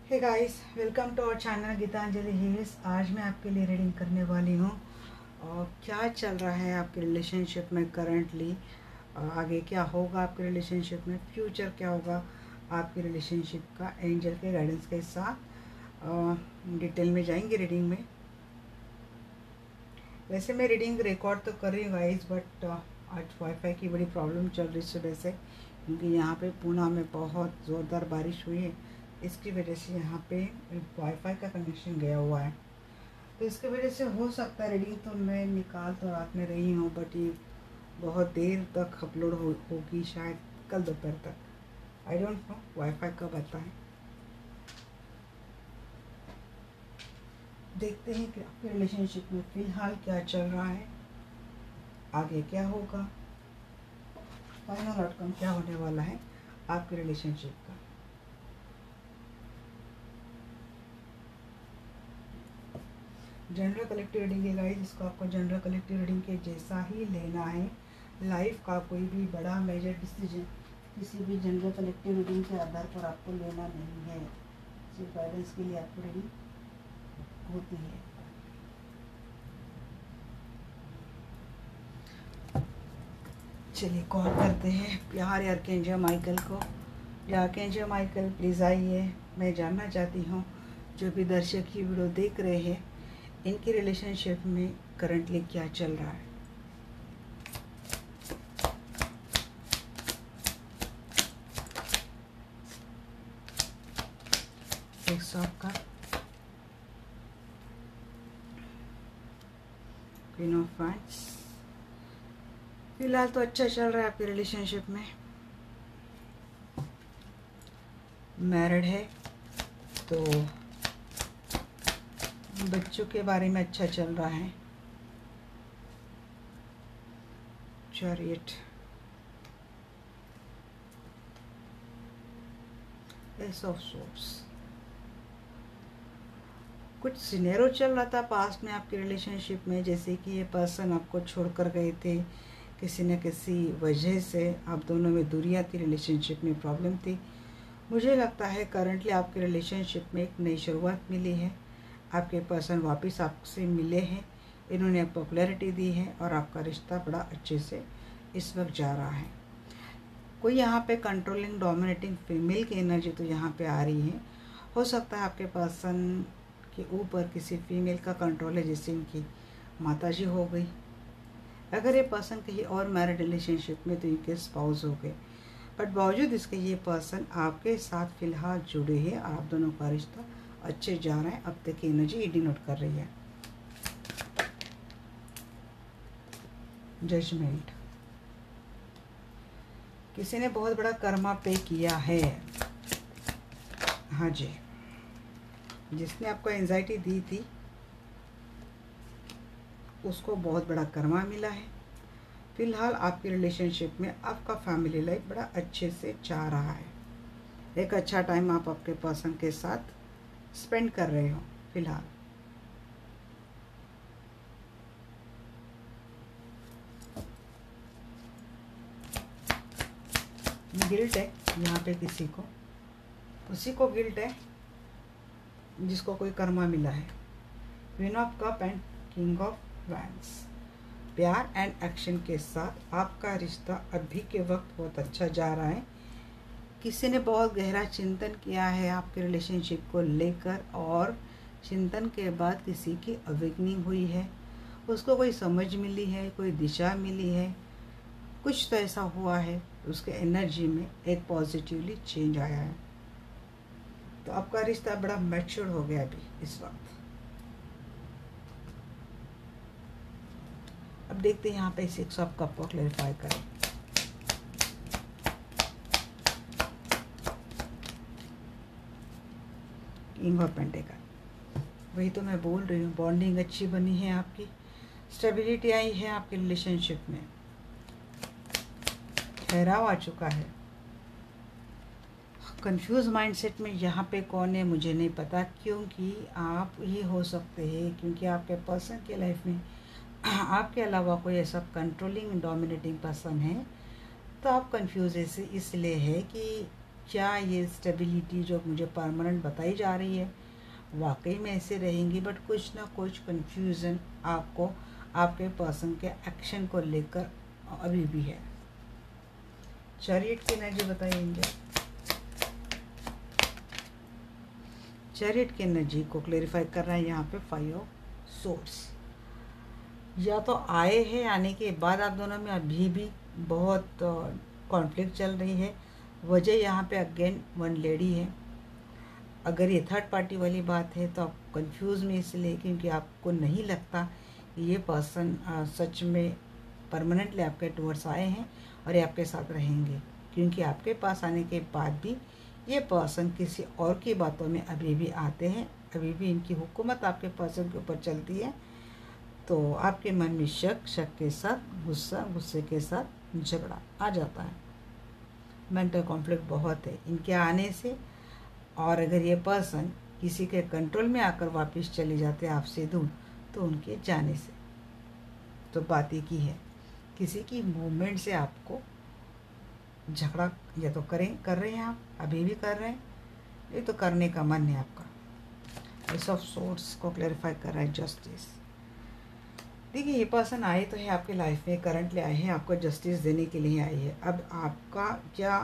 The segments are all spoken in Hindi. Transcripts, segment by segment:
Hey guys, welcome to our channel Geetanjali heals. आज मैं आपके लिए रीडिंग करने वाली हूँ और क्या चल रहा है आपके रिलेशनशिप में करंटली, आगे क्या होगा आपके रिलेशनशिप में, फ्यूचर क्या होगा आपके रिलेशनशिप का, एंजल के गाइडेंस के साथ डिटेल में जाएंगे रीडिंग में। वैसे मैं रीडिंग रिकॉर्ड तो कर रही हूँ गाइस, बट आज वाईफाई की बड़ी प्रॉब्लम चल रही सुबह से, क्योंकि यहाँ पे पूना में बहुत ज़ोरदार बारिश हुई है। इसकी वजह से यहाँ पे वाईफाई का कनेक्शन गया हुआ है, तो इसकी वजह से हो सकता है रीडिंग तो मैं निकाल तो रात में रही हूँ, बट ये बहुत देर तक अपलोड होगी, शायद कल दोपहर तक। आई डोंट नो वाईफाई कब आता है। देखते हैं कि आपके रिलेशनशिप में फ़िलहाल क्या चल रहा है, आगे क्या होगा, फाइनल आउटकम क्या होने वाला है आपके रिलेशनशिप का। जनरल कलेक्टिव रीडिंग है गाइस, जिसको आपको जनरल कलेक्टिव रीडिंग के जैसा ही लेना है। लाइफ का कोई भी बड़ा मेजर डिसीजन किसी भी जनरल कलेक्टिव रीडिंग के आधार पर आपको लेना नहीं है, सिर्फ गाइडेंस के लिए आपको रीडिंग होती है। चलिए कॉल करते हैं प्यारे आर्कएंजल माइकल को। या आर्कएंजल माइकल प्लीज़ आइए, मैं जानना चाहती हूँ जो भी दर्शक ये वीडियो देख रहे हैं, इनकी रिलेशनशिप में करंटली क्या चल रहा है। एक सॉफ्ट का क्वीन ऑफ वांड्स। फिलहाल तो अच्छा चल रहा है आपके रिलेशनशिप में। मैरिड है तो बच्चों के बारे में अच्छा चल रहा है। Chariot, S of swords. कुछ सिनेरियो चल रहा था पास्ट में आपके रिलेशनशिप में, जैसे कि ये पर्सन आपको छोड़कर गए थे, किसी न किसी वजह से आप दोनों में दूरियां थी, रिलेशनशिप में प्रॉब्लम थी। मुझे लगता है करंटली आपके रिलेशनशिप में एक नई शुरुआत मिली है। आपके पर्सन वापस आपसे मिले हैं, इन्होंने पॉपुलैरिटी दी है और आपका रिश्ता बड़ा अच्छे से इस वक्त जा रहा है। कोई यहाँ पे कंट्रोलिंग डोमिनेटिंग फीमेल की एनर्जी तो यहाँ पे आ रही है। हो सकता है आपके पर्सन के ऊपर किसी फीमेल का कंट्रोल है, जिससे इनकी माताजी हो गई। अगर ये पर्सन कहीं और मैरिड रिलेशनशिप में तो इनके स्पाउस हो गए, बट बावजूद इसके ये पर्सन आपके साथ फिलहाल जुड़े हैं, आप दोनों का रिश्ता अच्छे जा रहा है। अब तक की एनर्जी ये डिनोट कर रही है। जजमेंट, किसी ने बहुत बड़ा कर्मा पे किया है। हाँ जी, जिसने आपको एंजाइटी दी थी उसको बहुत बड़ा कर्मा मिला है। फिलहाल आपके रिलेशनशिप में आपका फैमिली लाइफ बड़ा अच्छे से जा रहा है। एक अच्छा टाइम आप आपके पर्सन के साथ स्पेंड कर रहे हो फिलहाल। गिल्ट है यहाँ पे, उसी को गिल्ट है जिसको कोई कर्मा मिला है। Queen of cup and king of wands. प्यार एंड एक्शन के साथ आपका रिश्ता अभी के वक्त बहुत अच्छा जा रहा है। किसी ने बहुत गहरा चिंतन किया है आपके रिलेशनशिप को लेकर, और चिंतन के बाद किसी की अवेकनिंग हुई है, उसको कोई समझ मिली है, कोई दिशा मिली है, कुछ तो ऐसा हुआ है, उसके एनर्जी में एक पॉजिटिवली चेंज आया है। तो आपका रिश्ता बड़ा मैच्योर हो गया अभी इस वक्त। अब देखते हैं यहाँ पे सिक्स ऑफ कप को क्लैरिफाई करें। किंग ऑफ पेंटिकल, वही तो मैं बोल रही हूँ, बॉन्डिंग अच्छी बनी है आपकी, स्टेबिलिटी आई है आपके रिलेशनशिप में, ठहराव आ चुका है। कंफ्यूज माइंडसेट में यहाँ पे कौन है मुझे नहीं पता, क्योंकि आप ये हो सकते हैं क्योंकि आपके पर्सन के लाइफ में आपके अलावा कोई ऐसा कंट्रोलिंग डोमिनेटिंग पर्सन है, तो आप कंफ्यूज इसलिए है कि क्या ये स्टेबिलिटी जो मुझे परमानेंट बताई जा रही है वाकई में ऐसे रहेंगी, बट कुछ ना कुछ कंफ्यूजन आपको आपके पर्सन के एक्शन को लेकर अभी भी है। चैरियट की एनर्जी बताइए। चैरियट की एनर्जी को क्लेरिफाई कर रहा है यहाँ पे 5 ऑफ सोर्स। या तो आए हैं, आने के बाद आप दोनों में अभी भी बहुत कॉन्फ्लिक्ट चल रही है। वजह यहाँ पे अगेन 1 लेडी है। अगर ये थर्ड पार्टी वाली बात है तो आप कंफ्यूज में इसलिए क्योंकि आपको नहीं लगता ये पर्सन सच में परमानेंटली आपके टूवर्ड्स आए हैं और ये आपके साथ रहेंगे, क्योंकि आपके पास आने के बाद भी ये पर्सन किसी और की बातों में अभी भी आते हैं, अभी भी इनकी हुकूमत आपके पर्सन के ऊपर चलती है। तो आपके मन में शक, शक के साथ गुस्सा, गुस्से के साथ झगड़ा आ जाता है। मेंटल कॉन्फ्लिक्ट बहुत है इनके आने से। और अगर ये पर्सन किसी के कंट्रोल में आकर वापस चले जाते हैं आपसे दूर, तो उनके जाने से तो बात एक ही है, किसी की मूवमेंट से आपको झगड़ा या तो कर रहे हैं, आप अभी भी कर रहे हैं, ये तो करने का मन है आपका। एस ऑफ सोर्स को क्लैरिफाई कर रहा है जस्टिस। देखिए ये पर्सन आए तो है आपके लाइफ में, करंटली आए हैं, आपको जस्टिस देने के लिए आए हैं। अब आपका क्या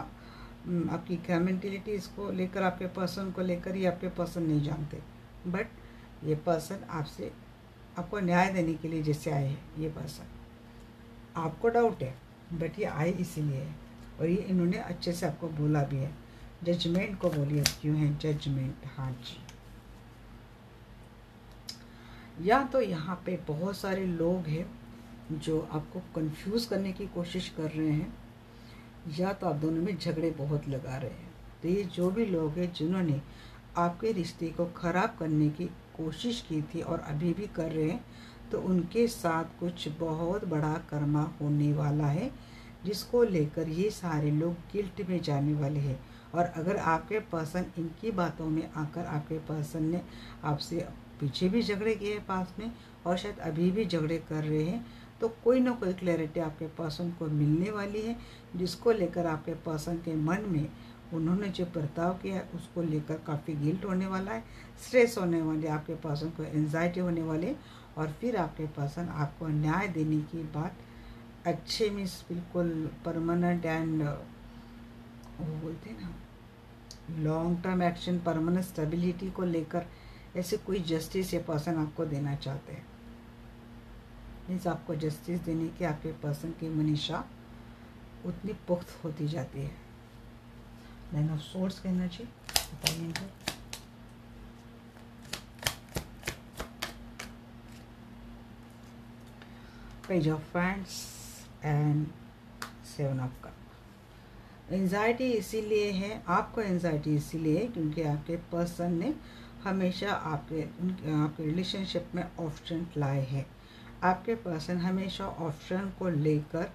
आपकी क्या मेंटिलिटी इसको लेकर, आपके पर्सन को लेकर, ये आपके पर्सन नहीं जानते, बट ये पर्सन आपसे आपको न्याय देने के लिए जैसे आए हैं। ये पर्सन आपको डाउट है, बट ये आए इसीलिए है, और ये इन्होंने अच्छे से आपको बोला भी है। जजमेंट को बोलिए क्यों है जजमेंट। हाँ जी, या तो यहाँ पे बहुत सारे लोग हैं जो आपको कंफ्यूज करने की कोशिश कर रहे हैं, या तो आप दोनों में झगड़े बहुत लगा रहे हैं। तो ये जो भी लोग हैं जिन्होंने आपके रिश्ते को ख़राब करने की कोशिश की थी और अभी भी कर रहे हैं, तो उनके साथ कुछ बहुत बड़ा कर्मा होने वाला है, जिसको लेकर ये सारे लोग गिल्ट में जाने वाले हैं। और अगर आपके पर्सन इनकी बातों में आकर, आपके पर्सन ने आपसे पीछे भी झगड़े किए पास में और शायद अभी भी झगड़े कर रहे हैं, तो कोई ना कोई क्लैरिटी आपके पर्सन को मिलने वाली है, जिसको लेकर आपके पर्सन के मन में उन्होंने जो बर्ताव किया है उसको लेकर काफ़ी गिल्ट होने वाला है, स्ट्रेस होने वाले, आपके पर्सन को एंजाइटी होने वाले, और फिर आपके पर्सन आपको न्याय देने की बात अच्छे मीन्स बिल्कुल परमानेंट एंड वो बोलते हैं ना long term action, permanent stability को लेकर ऐसे कोई जस्टिस ये पर्सन आपको देना चाहते हैं। मीन्स आपको जस्टिस देने की आपके पर्सन की मनीषा उतनी पुख्त होती जाती है। नाइन ऑफ सोर्स की एनर्जी बताइए इनको। Page of friends and 7 of cup. Anxiety इसीलिए है, आपको एंजाइटी इसीलिए है क्योंकि आपके पर्सन ने हमेशा आपके रिलेशनशिप में ऑप्शन लाए हैं। आपके पर्सन हमेशा ऑप्शन को लेकर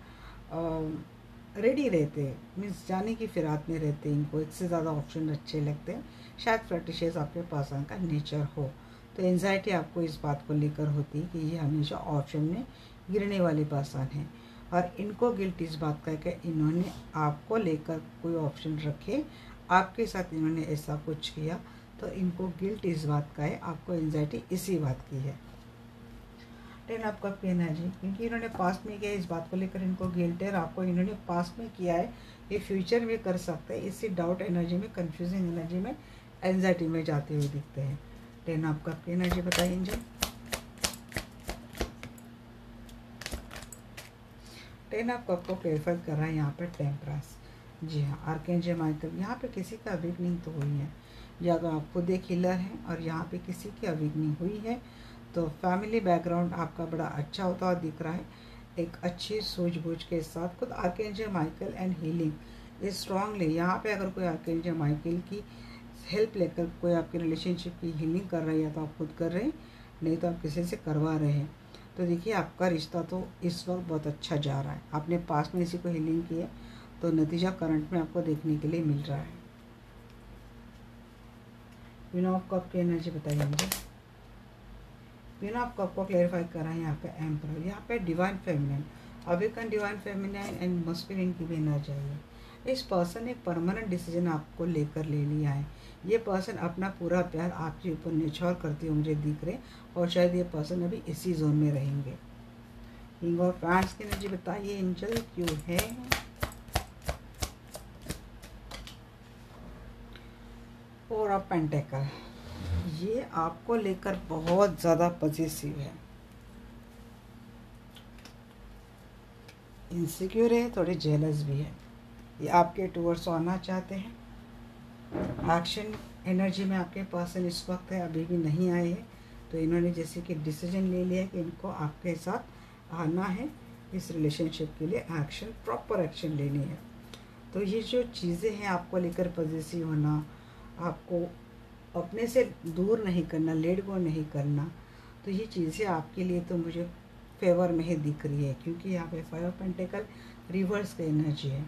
रेडी रहते हैं, मीन्स जाने की फिराक में रहते हैं। इनको इससे ज़्यादा ऑप्शन अच्छे लगते हैं, शायद फ्लर्टिशियस आपके पर्सन का नेचर हो। तो एंजाइटी आपको इस बात को लेकर होती है कि ये हमेशा ऑप्शन में गिरने वाले पर्सन हैं, और इनको गिल्ट इस बात का है कि इन्होंने आपको लेकर कोई ऑप्शन रखे, आपके साथ इन्होंने ऐसा कुछ किया, तो इनको गिल्ट इस बात का है, आपको एंजाइटी इसी बात की है। 10 ऑफ कप की एनर्जी, क्योंकि इन्होंने पास्ट में किया इस बात को लेकर इनको गिल्ट है, और आपको इन्होंने पास्ट में किया है ये फ्यूचर में कर सकते हैं, इसी डाउट एनर्जी में, कंफ्यूजिंग एनर्जी में, एंजाइटी में जाते हुए दिखते हैं। 10 ऑफ कप की एनर्जी बताइए। 10 ऑफ कप को क्लेरिफाई कर रहा है यहाँ पर टेम्परेंस। जी हाँ, आर्कएंजल माइकल, यहाँ पे किसी का अवेकनिंग तो हुई है, या तो आप खुद एक हीलर हैं और यहाँ पे किसी की अवेकनिंग हुई है, तो फैमिली बैकग्राउंड आपका बड़ा अच्छा होता हुआ दिख रहा है, एक अच्छी सूझबूझ के साथ। खुद archangel Michael and healing is strongly, यहाँ पे अगर कोई आर्कएंजल माइकल की हेल्प लेकर कोई आपके रिलेशनशिप की हीलिंग कर रहे हैं, या तो आप खुद कर रहे हैं, नहीं तो आप किसी से करवा रहे हैं, तो देखिए आपका रिश्ता तो इस वक्त बहुत अच्छा जा रहा है। आपने पास में इसी को हीलिंग की है, तो नतीजा करंट में आपको देखने के लिए मिल रहा है। क्वीन ऑफ कप की एनर्जी बताइए मुझे। क्वीन ऑफ कप को क्लेरिफाई कर रहा है यहाँ पे एम्परर, यहाँ पे divine feminine, awaken divine feminine and masculine की भी एनर्जी आई है। इस पर्सन ने परमानेंट डिसीजन आपको लेकर ले लिया है। ये पर्सन अपना पूरा प्यार आपके ऊपर निछावर करते हुए मुझे दिख रहे, और शायद ये पर्सन अभी इसी जोन में रहेंगे। किंग ऑफ वांड्स की एनर्जी बताइए एंजल क्यों है। फोर ऑफ पेंटेकल, ये आपको लेकर बहुत ज़्यादा पॉजिटिव है, इनसिक्योर है, थोड़े जेलस भी है। ये आपके टूवर्ड्स आना चाहते हैं। एक्शन एनर्जी में आपके पर्सन इस वक्त है, अभी भी नहीं आए हैं, तो इन्होंने जैसे कि डिसीजन ले लिया कि इनको आपके साथ आना है, इस रिलेशनशिप के लिए एक्शन, प्रॉपर एक्शन लेनी है। तो ये जो चीज़ें हैं आपको लेकर पॉजिटिव होना, आपको अपने से दूर नहीं करना, लेट गो नहीं करना, तो ये चीज़ें आपके लिए तो मुझे फेवर में ही दिख रही है, क्योंकि यहाँ पे 5 ऑफ पेंटेकल रिवर्स की एनर्जी है।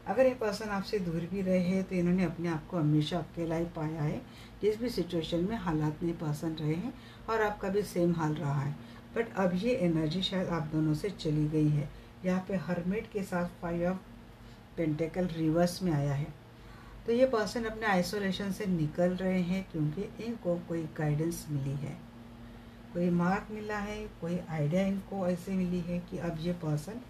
अगर ये पर्सन आपसे दूर भी रहे हैं तो इन्होंने अपने आप को हमेशा अकेला ही पाया है, जिस भी सिचुएशन में हालात में पर्सन रहे हैं, और आपका भी सेम हाल रहा है। बट अब ये एनर्जी शायद आप दोनों से चली गई है। यहाँ पे हर्मिट के साथ 5 ऑफ पेंटेकल रिवर्स में आया है। तो ये पर्सन अपने आइसोलेशन से निकल रहे हैं, क्योंकि इनको कोई गाइडेंस मिली है, कोई मार्क मिला है, कोई आइडिया इनको ऐसे मिली है कि अब ये पर्सन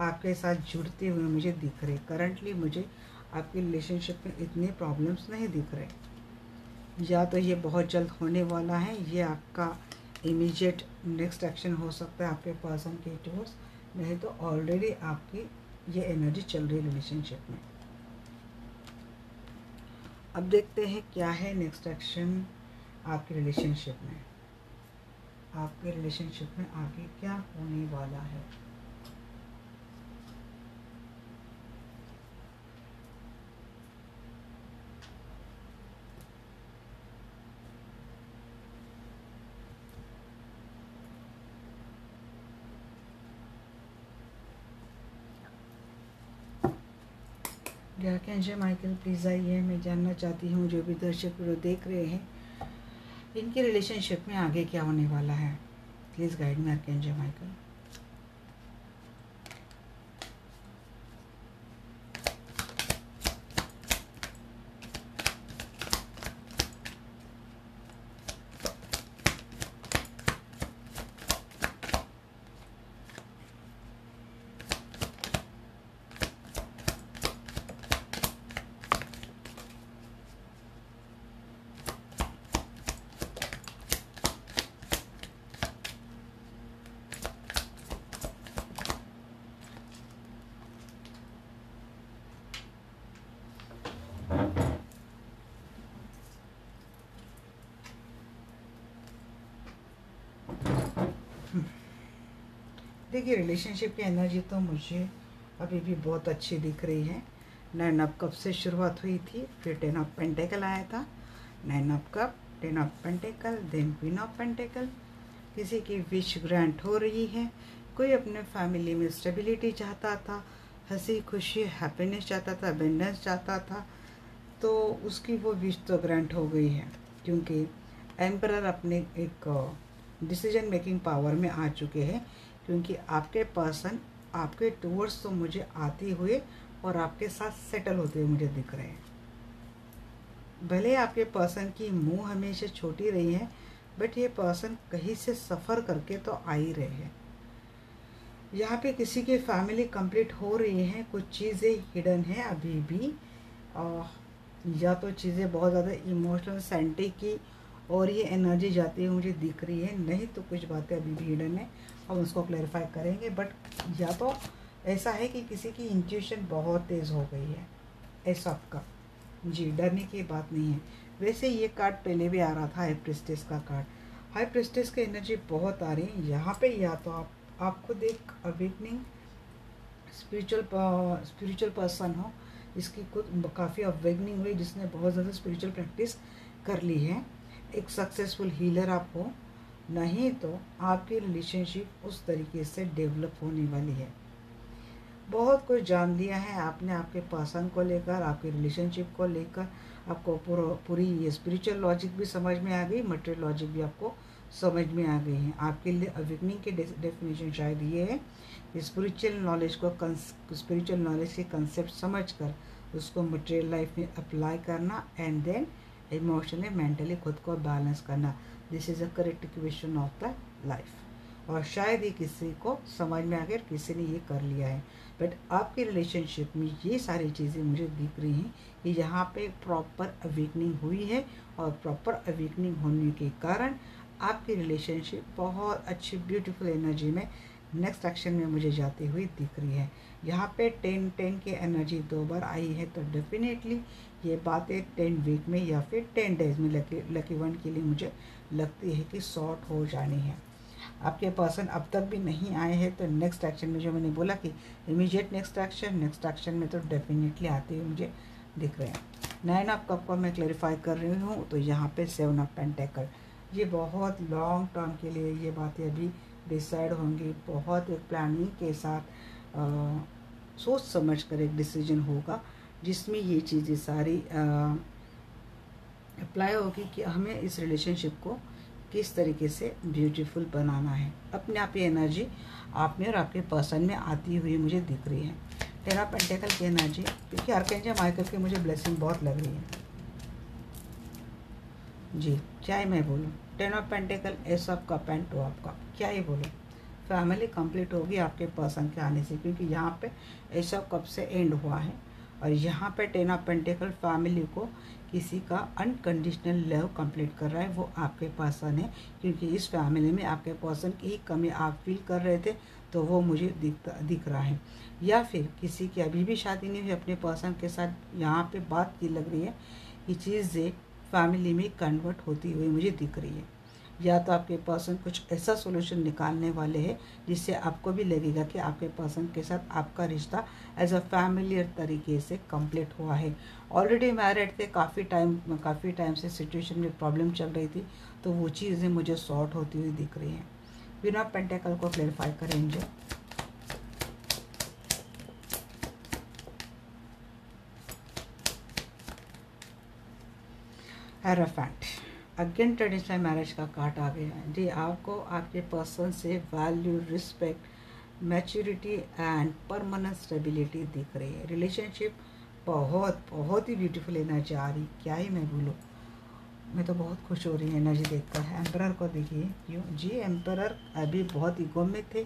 आपके साथ जुड़ते हुए मुझे दिख रहे। करंटली मुझे आपके रिलेशनशिप में इतने प्रॉब्लम्स नहीं दिख रहे। या तो ये बहुत जल्द होने वाला है, ये आपका इमीडिएट नेक्स्ट एक्शन हो सकता है आपके पर्सन के टूवर्ड्स, नहीं तो ऑलरेडी आपकी ये एनर्जी चल रही है रिलेशनशिप में। अब देखते हैं क्या है नेक्स्ट एक्शन आपके रिलेशनशिप में। आपके रिलेशनशिप में आगे क्या होने वाला है। आर्कएंजल माइकल प्लीज़ आइए, मैं जानना चाहती हूँ जो भी दर्शक वीडियो देख रहे हैं, इनके रिलेशनशिप में आगे क्या होने वाला है। Please guide me archangel Michael. देखिए रिलेशनशिप की एनर्जी तो मुझे अभी भी बहुत अच्छी दिख रही है। 9 ऑफ कप से शुरुआत हुई थी, फिर 10 ऑफ पेंटेकल आया था, 9 of cup, 10 of pentacle, then queen of pentacle. किसी की विश ग्रांट हो रही है, कोई अपने फैमिली में स्टेबिलिटी चाहता था, हंसी खुशी हैप्पीनेस चाहता था, अबेंडेंस चाहता था, तो उसकी वो विश तो ग्रांट हो गई है, क्योंकि एम्परर अपने एक डिसीजन मेकिंग पावर में आ चुके हैं। क्योंकि आपके पर्सन आपके टूवर्ड्स तो मुझे आते हुए और आपके साथ सेटल होते हुए मुझे दिख रहे हैं। भले आपके पर्सन की मुंह हमेशा छोटी रही है, बट ये पर्सन कहीं से सफ़र करके तो आ ही रहे हैं। यहाँ पे किसी की फैमिली कंप्लीट हो रही है, कुछ चीज़ें हिडन है अभी भी, या तो चीज़ें बहुत ज़्यादा इमोशनल सेंटी की और ये एनर्जी जाती हुई मुझे दिख रही है, नहीं तो कुछ बातें अभी भी हिडन है, हम उसको क्लैरिफाई करेंगे। बट या तो ऐसा है कि किसी की इंट्यूशन बहुत तेज़ हो गई है, ऐसा आपका जी, डरने की बात नहीं है। वैसे ये कार्ड पहले भी आ रहा था, हाई प्रिस्टेस का कार्ड, हाई प्रिस्टेस की एनर्जी बहुत आ रही है यहाँ पे। या तो आप खुद एक अवेकनिंग स्पिरिचुअल पर्सन हो, इसकी खुद काफ़ी अवेकनिंग हुई, जिसने बहुत ज़्यादा स्पिरिचुअल प्रैक्टिस कर ली है, एक सक्सेसफुल हीलर आप हो, नहीं तो आपकी रिलेशनशिप उस तरीके से डेवलप होने वाली है। बहुत कुछ जान लिया है आपने आपके पर्सन को लेकर, आपके रिलेशनशिप को लेकर, आपको पूरी ये स्पिरिचुअल लॉजिक भी समझ में आ गई, मटेरियल लॉजिक भी आपको समझ में आ गई है। आपके लिए अवेकनिंग की डेफिनेशन शायद ये है कि स्पिरिचुअल नॉलेज के कंसेप्ट समझकर उसको मटेरियल लाइफ में अप्लाई करना एंड देन इमोशनली मेंटली खुद को बैलेंस करना। This is a correct equation of the life. और शायद ही किसी को समझ में आ गया, किसी ने ये कर लिया है। बट आपकी रिलेशनशिप में ये सारी चीज़ें मुझे दिख रही हैं कि यहाँ पे प्रॉपर अवेकनिंग हुई है, और प्रॉपर अवेकनिंग होने के कारण आपकी रिलेशनशिप बहुत अच्छी ब्यूटीफुल एनर्जी में नेक्स्ट एक्शन में मुझे जाती हुई दिख रही है। यहाँ पे 10 की एनर्जी 2 बार आई है, तो डेफिनेटली ये बातें 10 वीक में या फिर 10 डेज में लकी वन के लिए मुझे लगती है कि सॉर्ट हो जानी है। आपके पर्सन अब तक भी नहीं आए हैं, तो नेक्स्ट एक्शन में जो मैंने बोला कि इमीडिएट नेक्स्ट एक्शन में तो डेफिनेटली आते हुए मुझे दिख रहे हैं। 9 ऑफ कप को मैं क्लैरिफाई कर रही हूँ, तो यहाँ पे 7 ऑफ पेंटेकल, ये बहुत लॉन्ग टर्म के लिए ये बातें अभी डिसाइड होंगी। बहुत एक प्लानिंग के साथ सोच समझ कर एक डिसीजन होगा, जिसमें ये चीज़ें सारी अप्लाई होगी कि हमें इस रिलेशनशिप को किस तरीके से ब्यूटीफुल बनाना है। अपने आप ये एनर्जी आप में और आपके पर्सन में आती हुई मुझे दिख रही है। 10 ऑफ पेंटेकल की एनर्जी, क्योंकि आर्कएंजल माइकल की मुझे ब्लेसिंग बहुत लग रही है जी। क्या ही मैं बोलूँ, 10 of pentacle, S of cup and 2 of cup, क्या ही बोलूँ। फैमिली कंप्लीट होगी आपके पर्सन के आने से, क्योंकि यहाँ पे एस ऑफ कप से एंड हुआ है, और यहाँ पे 10 ऑफ पेंटेकल फैमिली को किसी का अनकंडीशनल लव कंप्लीट कर रहा है, वो आपके पर्सन है। क्योंकि इस फैमिली में आपके पर्सन की ही कमी आप फील कर रहे थे, तो वो मुझे दिख रहा है। या फिर किसी की अभी भी शादी नहीं हुई अपने पर्सन के साथ, यहाँ पे बात की लग रही है कि चीज़ें फैमिली में कन्वर्ट होती हुई मुझे दिख रही है। या तो आपके पर्सन कुछ ऐसा सोल्यूशन निकालने वाले हैं जिससे आपको भी लगेगा कि आपके पर्सन के साथ आपका रिश्ता एज अ फैमिलियर तरीके से कंप्लीट हुआ है। ऑलरेडी मैरिड थे, काफ़ी टाइम से सिचुएशन में प्रॉब्लम चल रही थी, तो वो चीज़ें मुझे सॉर्ट होती हुई दिख रही हैं। बिना पेंटेकल को क्लैरिफाई करेंगे। हेरोफेंट, अगेन ट्रेडिशनल मैरिज का कार्ड आ गया है जी। आपको आपके पर्सन से value, respect, maturity and permanent stability दिख रही है। रिलेशनशिप बहुत ही ब्यूटीफुल एनर्जी आ रही, क्या ही मैं बोलूँ, मैं तो बहुत खुश हो रही हूँ एनर्जी देखकर। एम्परर को देखिए, क्यों जी, एम्परर अभी बहुत ईगो में थे,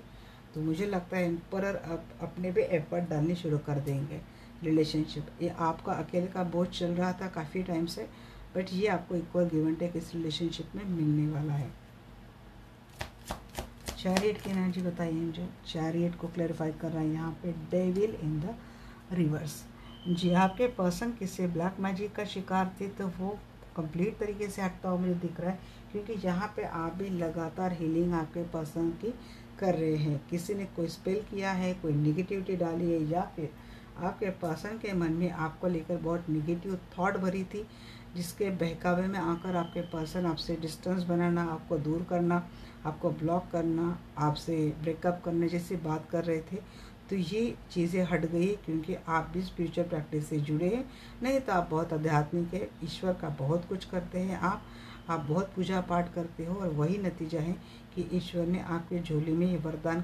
तो मुझे लगता है एम्परर अब अपने पे एफर्ट डालने शुरू कर देंगे। रिलेशनशिप, ये आपका अकेले का बोझ चल रहा था काफ़ी टाइम से, बट ये आपको इक्वल गिव एंड टेक इस रिलेशनशिप में मिलने वाला है। चैरियट की एनर्जी बताइए मुझे। चैरियट को क्लैरिफाई कर रहा है यहाँ पे, डेविल इन द रिवर्स जी। आपके पर्सन किसी ब्लैक मैजिक का शिकार थे, तो वो कंप्लीट तरीके से हटता हुआ मुझे दिख रहा है, क्योंकि यहाँ पे आप भी लगातार हीलिंग आपके पर्सन की कर रहे हैं। किसी ने कोई स्पेल किया है, कोई निगेटिविटी डाली है, या फिर आपके पर्सन के मन में आपको लेकर बहुत निगेटिव थॉट भरी थी, जिसके बहकावे में आकर आपके पर्सन आपसे डिस्टेंस बनाना, आपको दूर करना, आपको ब्लॉक करना, आपसे ब्रेकअप करने जैसी बात कर रहे थे। तो ये चीज़ें हट गई, क्योंकि आप भी स्पिरिचुअल प्रैक्टिस से जुड़े हैं। नहीं तो आप बहुत आध्यात्मिक है, ईश्वर का बहुत कुछ करते हैं, आप बहुत पूजा पाठ करते हो, और वही नतीजा है कि ईश्वर ने आपके झोली में ये वरदान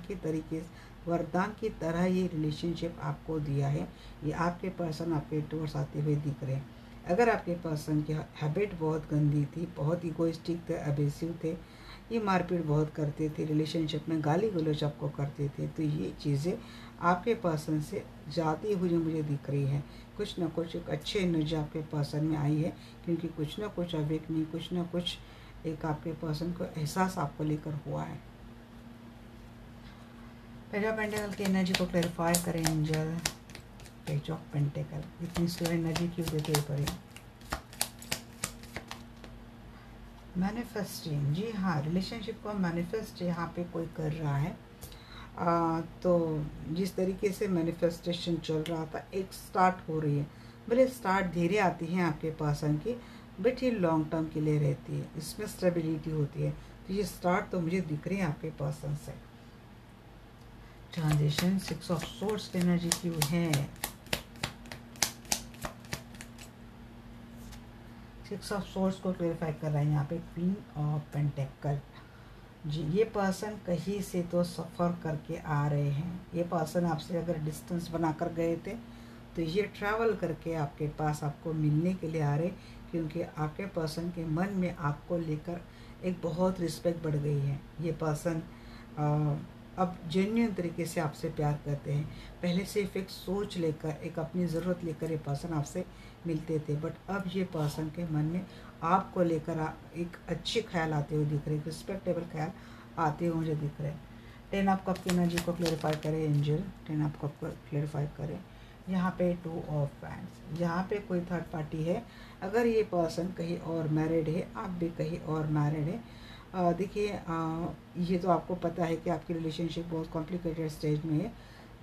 की तरह ये रिलेशनशिप आपको दिया है। ये आपके पर्सन आपके टूवर्ड्स आते हुए दिख रहे हैं। अगर आपके पर्सन की हैबिट बहुत गंदी थी, बहुत इगोइस्टिक थे, अबेसिव थे, ये मारपीट बहुत करते थे, रिलेशनशिप में गाली गलौज आपको करते थे, तो ये चीज़ें आपके पर्सन से जाती हुई मुझे दिख रही है। कुछ ना कुछ एक अच्छे एनर्जी आपके पर्सन में आई है, क्योंकि कुछ ना कुछ अवेकनिंग, कुछ ना कुछ एक आपके पर्सन को एहसास आपको लेकर हुआ है। पेज ऑफ पेंटेकल की एनर्जी को क्लैरिफाई करें एंजल। पेज ऑफ पेंटेकल, इतनी स्लो एनर्जी क्यों देते हैं पर? मैनिफेस्टिंग, जी हाँ, रिलेशनशिप को मैनिफेस्ट यहाँ पे कोई कर रहा है। तो जिस तरीके से मैनिफेस्टेशन चल रहा था, एक स्टार्ट हो रही है। भले स्टार्ट धीरे आती है आपके पर्सन की, बट ये लॉन्ग टर्म के लिए रहती है, इसमें स्टेबिलिटी होती है। तो ये स्टार्ट तो मुझे दिख रही है आपके पर्सन से। ट्रांजिशन, 6 ऑफ सोर्ड्स की एनर्जी क्यों है? 6 ऑफ सोर्ड्स को क्लेरिफाई कर रहा है यहाँ पे, क्वीन ऑफ पेंटेकल जी। ये पर्सन कहीं से तो सफ़र करके आ रहे हैं। ये पर्सन आपसे अगर डिस्टेंस बनाकर गए थे, तो ये ट्रैवल करके आपके पास आपको मिलने के लिए आ रहे, क्योंकि आपके पर्सन के मन में आपको लेकर एक बहुत रिस्पेक्ट बढ़ गई है। ये पर्सन अब जेन्युइन तरीके से आपसे प्यार करते हैं। पहले सिर्फ एक सोच लेकर, एक अपनी ज़रूरत लेकर ये पर्सन आपसे मिलते थे, बट अब ये पर्सन के मन में आपको लेकर एक अच्छे ख्याल आते हुए दिख रहे, रिस्पेक्टेबल ख्याल आते हुए मुझे दिख रहे हैं। 10 ऑफ कप की एनर्जी को क्लेरिफाई करें एंजल, 10 ऑफ कप को क्लेरिफाई करें। यहाँ पे 2 ऑफ वैंड्स, यहाँ पे कोई थर्ड पार्टी है। अगर ये पर्सन कहीं और मैरिड है, आप भी कहीं और मैरिड है, देखिए ये तो आपको पता है कि आपकी रिलेशनशिप बहुत कॉम्प्लिकेटेड स्टेज में है।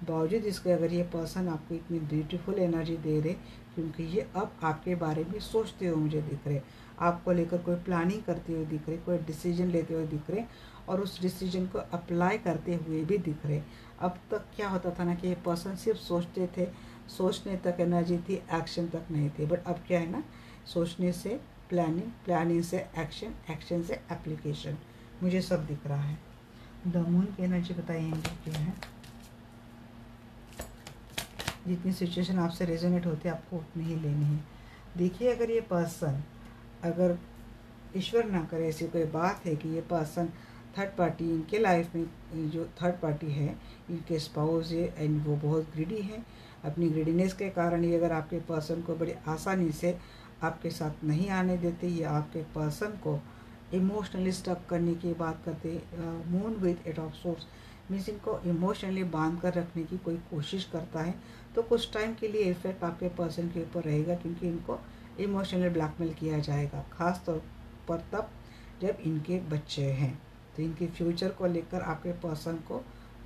बावजूद इसके अगर ये पर्सन आपको इतनी ब्यूटीफुल एनर्जी दे रहे, क्योंकि ये अब आपके बारे में सोचते हुए मुझे दिख रहे, आपको लेकर कोई प्लानिंग करते हुए दिख रहे, कोई डिसीजन लेते हुए दिख रहे, और उस डिसीजन को अप्लाई करते हुए भी दिख रहे। अब तक क्या होता था ना कि ये पर्सन सिर्फ सोचते थे, सोचने तक एनर्जी थी, एक्शन तक नहीं थे, बट अब क्या है ना, सोचने से प्लानिंग, प्लानिंग से एक्शन, एक्शन से एप्लीकेशन, मुझे सब दिख रहा है। द मून की एनर्जी बताइए क्या है। जितनी सिचुएशन आपसे रेजोनेट होती है आपको उतनी ही लेनी है। देखिए अगर ये पर्सन, अगर ईश्वर ना करे ऐसी कोई बात है कि ये पर्सन थर्ड पार्टी इनके लाइफ में, जो थर्ड पार्टी है इनके स्पाउस है, एंड वो बहुत ग्रीडी है, अपनी ग्रीडीनेस के कारण ये अगर आपके पर्सन को बड़ी आसानी से आपके साथ नहीं आने देते, या आपके पर्सन को इमोशनली स्टक करने की बात करते, moon with 8 of source means इनको इमोशनली बांध कर रखने की कोई कोशिश करता है, तो कुछ टाइम के लिए इफेक्ट आपके पर्सन के ऊपर रहेगा, क्योंकि इनको इमोशनली ब्लैकमेल किया जाएगा, ख़ास तौर पर तब जब इनके बच्चे हैं। तो इनके फ्यूचर को लेकर आपके पर्सन को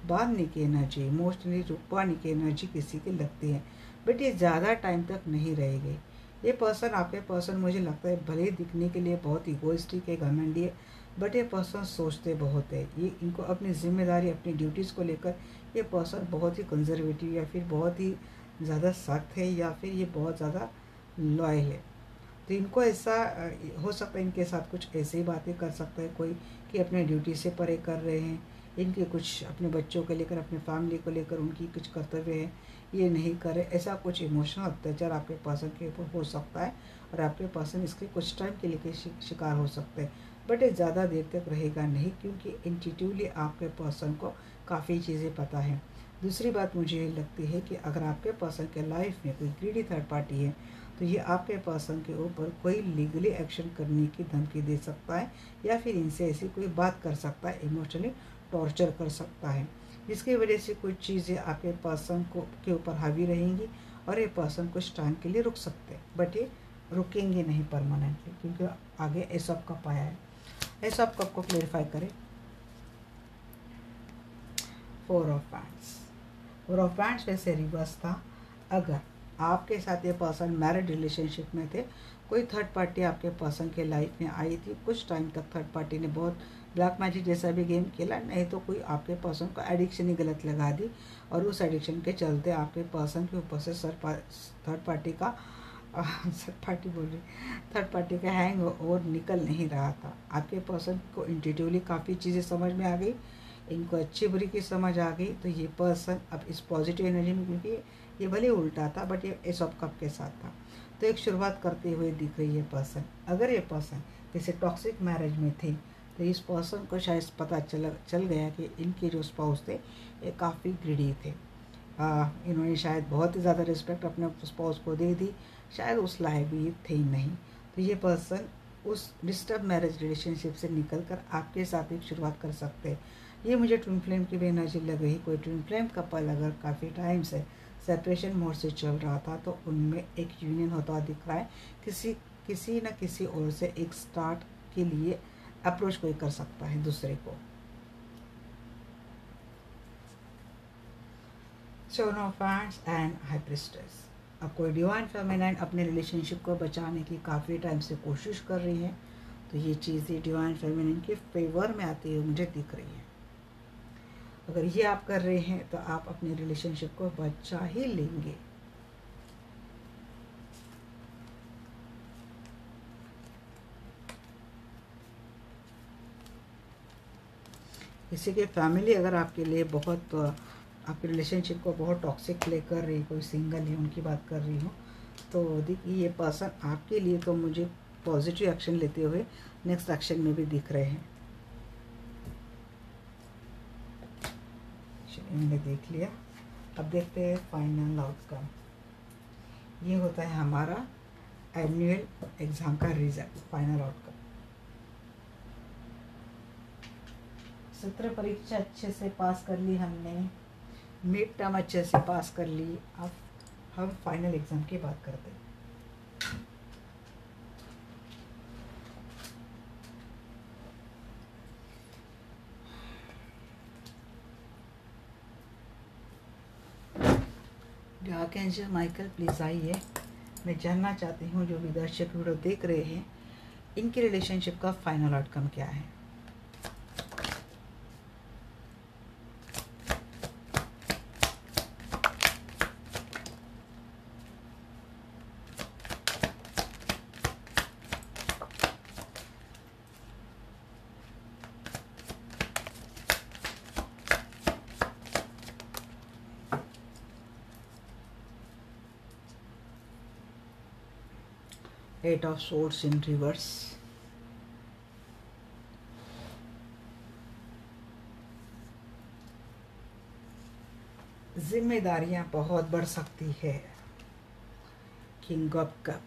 बांधने की एनर्जी, इमोशनली रुकवाने की एनर्जी किसी की लगती है, बट ये ज़्यादा टाइम तक नहीं रहेगी। ये पर्सन, आपके पर्सन मुझे लगता है भले ही दिखने के लिए बहुत इगोइस्टिक है, घमंडी है, बट ये पर्सन सोचते बहुत है। ये इनको अपनी जिम्मेदारी, अपनी ड्यूटीज़ को लेकर ये पर्सन बहुत ही कंजर्वेटिव, या फिर बहुत ही ज़्यादा सख्त है, या फिर ये बहुत ज़्यादा लॉयल है। तो इनको ऐसा हो सकता है, इनके साथ कुछ ऐसी बातें कर सकता है कोई कि अपने ड्यूटी से परे कर रहे हैं, इनके कुछ अपने बच्चों को लेकर, अपने फैमिली को लेकर उनकी कुछ कर्तव्य है, ये नहीं करे, ऐसा कुछ इमोशनल अत्याचार आपके पर्सन के ऊपर हो सकता है, और आपके पर्सन इसके कुछ टाइम के लिए शिकार हो सकते हैं, बट ये ज़्यादा देर तक रहेगा नहीं, क्योंकि इंट्यूटिवली आपके पर्सन को काफ़ी चीज़ें पता है। दूसरी बात मुझे ये लगती है कि अगर आपके पर्सन के लाइफ में कोई ग्रीडी थर्ड पार्टी है, तो ये आपके पर्सन के ऊपर कोई लीगली एक्शन करने की धमकी दे सकता है, या फिर इनसे ऐसी कोई बात कर सकता है, इमोशनली टॉर्चर कर सकता है, जिसकी वजह से कुछ चीज़ें आपके पर्सन को के ऊपर हावी रहेंगी, और ये पर्सन कुछ टाइम के लिए रुक सकते हैं, बट ये रुकेंगे नहीं परमानेंटली, क्योंकि आगे ऐसा कप आया है। ऐसा कप को क्लेरिफाई करें। 4 ऑफ वैंड्स, 4 ऑफ वैंड्स वैसे रिवर्स था। अगर आपके साथ ये पर्सन मैरिड रिलेशनशिप में थे, कोई थर्ड पार्टी आपके पर्सन के लाइफ में आई थी, कुछ टाइम तक थर्ड पार्टी ने बहुत ब्लैक मैजिक जैसा भी गेम खेला, नहीं तो कोई आपके पर्सन को एडिक्शन ही गलत लगा दी, और उस एडिक्शन के चलते आपके पर्सन के ऊपर से थर्ड पार्टी का हैंग और निकल नहीं रहा था। आपके पर्सन को इंट्यूटिवली काफ़ी चीज़ें समझ में आ गई, इनको अच्छी बुरी की समझ आ गई, तो ये पर्सन अब इस पॉजिटिव एनर्जी में, क्योंकि ये भले उल्टा था बट ये एस ऑफ कप के साथ था, तो एक शुरुआत करते हुए दिख रही है पर्सन। अगर ये पर्सन जैसे टॉक्सिक मैरिज में थे, तो इस पर्सन को शायद पता चल गया कि इनके जो स्पाउस थे ये काफ़ी ग्रीडी थे। इन्होंने शायद बहुत ही ज़्यादा रिस्पेक्ट अपने स्पाउस को दे दी, शायद उस लायक भी थे ही नहीं। तो ये पर्सन उस डिस्टर्ब मैरिज रिलेशनशिप से निकलकर आपके साथ एक शुरुआत कर सकते हैं। ये मुझे ट्विन फ्लेम की भी एनर्जी लग रही। कोई ट्विन फ्लेम कपल अगर काफ़ी टाइम से सेपरेशन मोड से चल रहा था, तो उनमें एक यूनियन होता दिख रहा है। किसी न किसी ओर से एक स्टार्ट के लिए अप्रोच कोई कर सकता है दूसरे को। Seven of wands and high priestess. अब कोई डिवाइन फेमिनाइन अपने रिलेशनशिप को बचाने की काफ़ी टाइम से कोशिश कर रही है, तो ये चीज़ें डिवाइन फेमिनाइन के फेवर में आती हुई मुझे दिख रही है। अगर ये आप कर रहे हैं तो आप अपने रिलेशनशिप को बचा ही लेंगे। किसी के फैमिली अगर आपके लिए बहुत आपके रिलेशनशिप को बहुत टॉक्सिक प्ले कर रही, कोई सिंगल है उनकी बात कर रही हूँ, तो देखिए ये पर्सन आपके लिए तो मुझे पॉजिटिव एक्शन लेते हुए नेक्स्ट एक्शन में भी दिख रहे हैं। हमने देख लिया, अब देखते हैं फाइनल आउटकम। ये होता है हमारा एनुअल एग्ज़ाम का रिजल्ट, फाइनल आउटकम। सत्र परीक्षा अच्छे से पास कर ली हमने, मिड टर्म अच्छे से पास कर ली। अब हम फाइनल एग्ज़ाम की बात करते हैं। आर्कएंजल माइकल प्लीज़ आइए, मैं जानना चाहती हूँ जो भी दर्शक वीडियो देख रहे हैं इनके रिलेशनशिप का फाइनल आउटकम क्या है। Eight of swords in reverse, जिम्मेदारियां बहुत बढ़ सकती है। King of cup,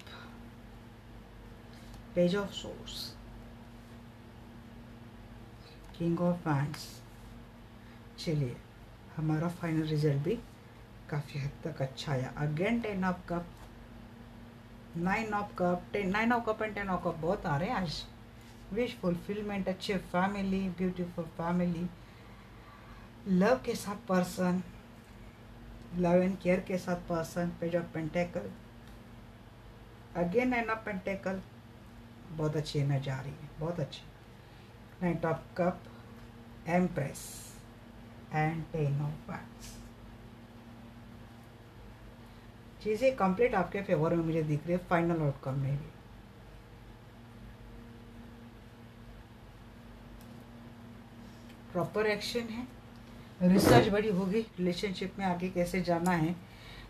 page of swords, king of wands. चलिए हमारा फाइनल रिजल्ट भी काफ़ी हद तक अच्छा आया। Again 10 of cup, 9 of cup, 9 of cup and 10 of cup बहुत आ रहे हैं आज। विश फुलफिलमेंट, अच्छे फैमिली, ब्यूटीफुल फैमिली, लव के साथ पर्सन, लव एंड केयर के साथ person, page of pentacle, again 9 of pentacle, बहुत अच्छी एनर्जी आ रही है, बहुत अच्छी। 9 of cup, empress and 10 of wands. चीज़ें कंप्लीट आपके फेवर में मुझे दिख रही है फाइनल आउटकम में भी। प्रॉपर एक्शन है, रिसर्च बड़ी होगी रिलेशनशिप में आगे कैसे जाना है।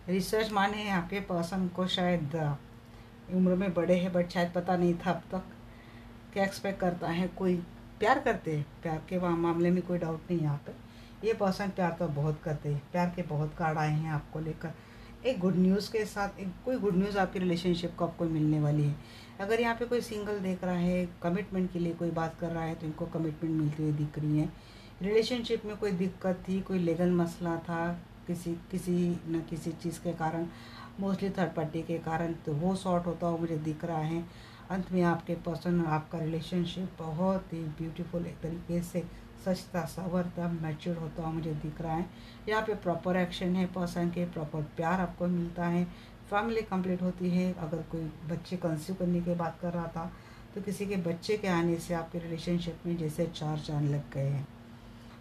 रिसर्च माने आपके पर्सन को शायद उम्र में बड़े हैं बट शायद पता नहीं था अब तक क्या एक्सपेक्ट करता है। कोई प्यार करते हैं, प्यार के मामले में कोई डाउट नहीं है यहाँ पे। ये पर्सन प्यार तो बहुत करते हैं, प्यार के बहुत कार्ड आए हैं आपको लेकर। एक गुड न्यूज़ के साथ, एक कोई गुड न्यूज़ आपकी रिलेशनशिप को आपको मिलने वाली है। अगर यहाँ पे कोई सिंगल देख रहा है, कमिटमेंट के लिए कोई बात कर रहा है, तो इनको कमिटमेंट मिलती हुई दिख रही है। रिलेशनशिप में कोई दिक्कत थी, कोई लीगल मसला था किसी न किसी चीज़ के कारण, मोस्टली थर्ड पार्टी के कारण, तो वो सॉर्ट होता हुआ मुझे दिख रहा है। अंत में आपके पर्सन आपका रिलेशनशिप बहुत ही ब्यूटीफुल एक तरीके से सचता संवरता मैच्योर होता हुआ मुझे दिख रहा है। यहाँ पे प्रॉपर एक्शन है, पर्सन के प्रॉपर प्यार आपको मिलता है, फैमिली कंप्लीट होती है। अगर कोई बच्चे कंसीव करने की बात कर रहा था तो किसी के बच्चे के आने से आपके रिलेशनशिप में जैसे 4 चांद लग गए हैं।